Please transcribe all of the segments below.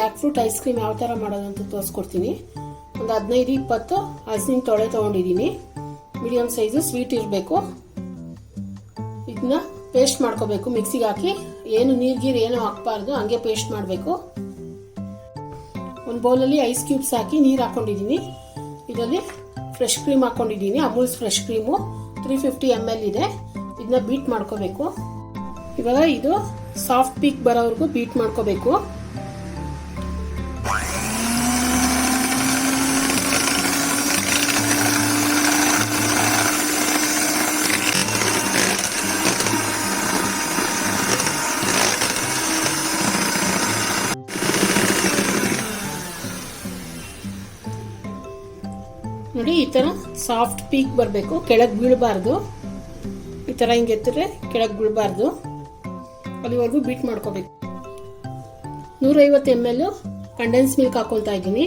Jack fruit ice cream ಯಾವ ಥರ ಮಾಡೋದು ಅಂತ ತೋರಿಸ್ಕೊಡ್ತೀನಿ. ಒಂದು 15-20 ಹಲಸಿನ ತೊಳೆ ತೊಗೊಂಡಿದ್ದೀನಿ. ಮೀಡಿಯಮ್ ಸೈಜು, ಸ್ವೀಟ್ ಇರಬೇಕು. ಇದನ್ನ ಪೇಸ್ಟ್ ಮಾಡ್ಕೋಬೇಕು ಮಿಕ್ಸಿಗೆ ಹಾಕಿ. ಏನು ನೀರು ಏನು ಹಾಕಬಾರ್ದು, ಹಂಗೆ ಪೇಸ್ಟ್ ಮಾಡಬೇಕು. ಒಂದು ಬೌಲಲ್ಲಿ ಐಸ್ ಕ್ಯೂಬ್ಸ್ ಹಾಕಿ ನೀರು ಹಾಕೊಂಡಿದ್ದೀನಿ. ಇದರಲ್ಲಿ ಫ್ರೆಶ್ ಕ್ರೀಮ್ ಹಾಕೊಂಡಿದ್ದೀನಿ, ಅಮೂಲ್ಸ್ ಫ್ರೆಶ್ ಕ್ರೀಮು 350 ml ಇದೆ. ಇದನ್ನ ಬೀಟ್ ಮಾಡ್ಕೋಬೇಕು. ಇವಾಗ ಇದು ಸಾಫ್ಟ್ ಪೀಕ್ ಬರೋವರೆಗೂ ಬೀಟ್ ಮಾಡ್ಕೋಬೇಕು. ನೋಡಿ, ಈ ತರ ಸಾಫ್ಟ್ ಪೀಕ್ ಬರಬೇಕು, ಕೆಳಗೆ ಬೀಳಬಾರ್ದು. ಈ ತರ ಹಿಂಗೆ ಎತ್ತಿದ್ರೆ ಕೆಳಗೆ ಬೀಳಬಾರ್ದು, ಅಲ್ಲಿವರೆಗೂ ಬೀಟ್ ಮಾಡ್ಕೋಬೇಕು. 150 ml ಕಂಡೆನ್ಸ್ ಮಿಲ್ಕ್ ಹಾಕೊಳ್ತಾ ಇದ್ದೀನಿ.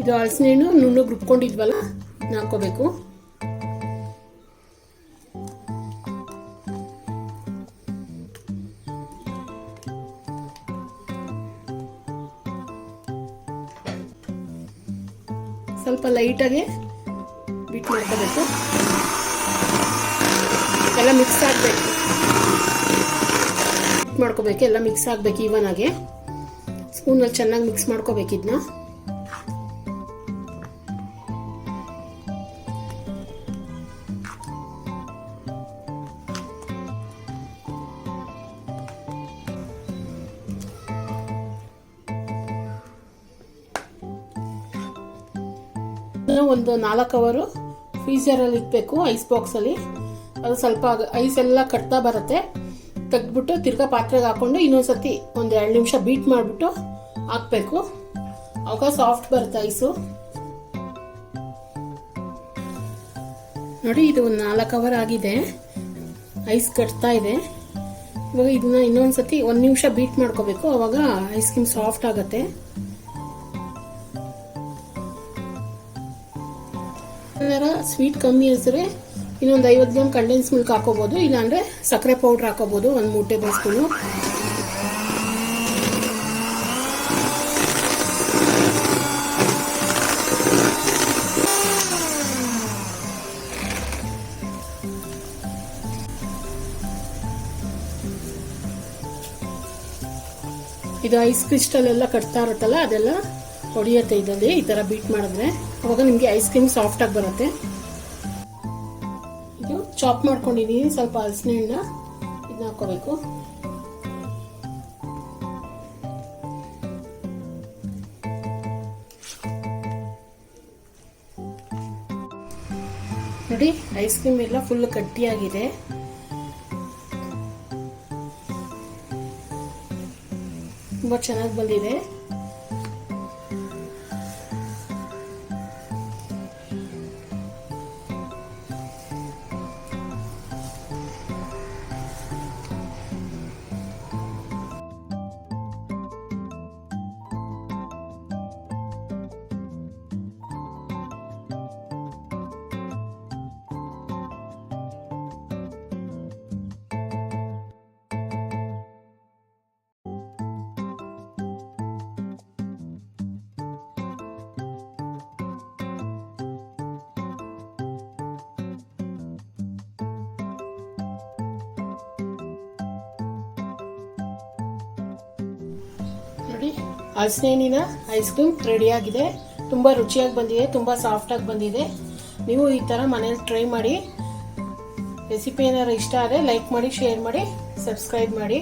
ಇದು ಹಲಸಿನ ಹಣ್ಣು ನುಣ್ಣಗೆ ರುಬ್ಕೊಂಡಿದ್ವಲ್ಲ, ಇದನ್ನ ಹಾಕೋಬೇಕು. ಸ್ವಲ್ಪ ಲೈಟಾಗಿ ಬೀಟ್ ಮಾಡ್ಕೋಬೇಕು. ಎಲ್ಲ ಮಿಕ್ಸ್ ಆಗಬೇಕು, ಮಾಡ್ಕೋಬೇಕು. ಎಲ್ಲ ಮಿಕ್ಸ್ ಆಗಬೇಕು ಈವನ್ ಆಗಿ. ಸ್ಪೂನಲ್ಲಿ ಚೆನ್ನಾಗಿ ಮಿಕ್ಸ್ ಮಾಡ್ಕೋಬೇಕು ಇದನ್ನ. ಒಂದು 4 ಅವರು ಫ್ರೀಜರಲ್ಲಿ ಇಡಬೇಕು, ಐಸ್ ಬಾಕ್ಸಲ್ಲಿ. ಅದು ಸ್ವಲ್ಪ ಐಸ್ ಎಲ್ಲ ಕಟ್ತಾ ಬರುತ್ತೆ. ತೆಗೆದ್ಬಿಟ್ಟು ತಿರ್ಗಾ ಪಾತ್ರೆಗೆ ಹಾಕೊಂಡು ಇನ್ನೊಂದ್ಸತಿ ಒಂದು 2 ನಿಮಿಷ ಬೀಟ್ ಮಾಡಿಬಿಟ್ಟು ಹಾಕಬೇಕು. ಅವಾಗ ಸಾಫ್ಟ್ ಬರುತ್ತೆ ಐಸು. ನೋಡಿ, ಇದು ಒಂದು 4 ಅವರ್ ಆಗಿದೆ, ಐಸ್ ಕಟ್ತಾ ಇದೆ. ಇವಾಗ ಇದನ್ನ ಇನ್ನೊಂದ್ಸತಿ 1 ನಿಮಿಷ ಬೀಟ್ ಮಾಡ್ಕೋಬೇಕು, ಅವಾಗ ಐಸ್ ಕ್ರೀಮ್ ಸಾಫ್ಟ್ ಆಗುತ್ತೆ. ಸ್ವೀಟ್ ಕಮ್ಮಿ ಅನ್ಸಿದ್ರೆ ಇನ್ನೊಂದು 50 ಗ್ರಾಮ್ ಕಂಡೆನ್ಸ್ ಮಿಲ್ಕ್ ಹಾಕೋಬಹುದು, ಇಲ್ಲಾಂದ್ರೆ ಸಕ್ಕರೆ ಪೌಡರ್ ಹಾಕೋಬಹುದು, 1 ಟೇಬಲ್ ಸ್ಪೂನು. ಇದು ಐಸ್ ಕ್ರಿಸ್ಟಲ್ ಎಲ್ಲ ಕಟ್ತಾ ಇರುತ್ತಲ್ಲ, ಅದೆಲ್ಲ ಹೊಡಿಯತ್ತೆ ಇದರಲ್ಲಿ. ಈ ತರ ಬೀಟ್ ಮಾಡಿದ್ರೆ ಅವಾಗ ನಿಮ್ಗೆ ಐಸ್ ಕ್ರೀಮ್ ಸಾಫ್ಟ್ ಆಗಿ ಬರುತ್ತೆ. ಇದು ಚಾಪ್ ಮಾಡ್ಕೊಂಡಿದೀನಿ ಸ್ವಲ್ಪ ಹಲಸಿನ ಹಣ್ಣನ್ನ, ಇದನ್ನ ಹಾಕೋಬೇಕು. ನೋಡಿ, ಐಸ್ ಕ್ರೀಮ್ ಎಲ್ಲ ಫುಲ್ ಗಟ್ಟಿಯಾಗಿದೆ. ತುಂಬಾ ಚೆನ್ನಾಗಿ ಬಂದಿದೆ. ನೋಡಿ, ಹಲಸಿನ ಹಣ್ಣಿನ ಐಸ್ ಕ್ರೀಮ್ ರೆಡಿ ಆಗಿದೆ. ತುಂಬ ರುಚಿಯಾಗಿ ಬಂದಿದೆ, ತುಂಬ ಸಾಫ್ಟಾಗಿ ಬಂದಿದೆ. ನೀವು ಈ ಥರ ಮನೇಲಿ ಟ್ರೈ ಮಾಡಿ. ರೆಸಿಪಿ ಏನಾದ್ರು ಇಷ್ಟ ಆದರೆ ಲೈಕ್ ಮಾಡಿ, ಶೇರ್ ಮಾಡಿ, ಸಬ್ಸ್ಕ್ರೈಬ್ ಮಾಡಿ.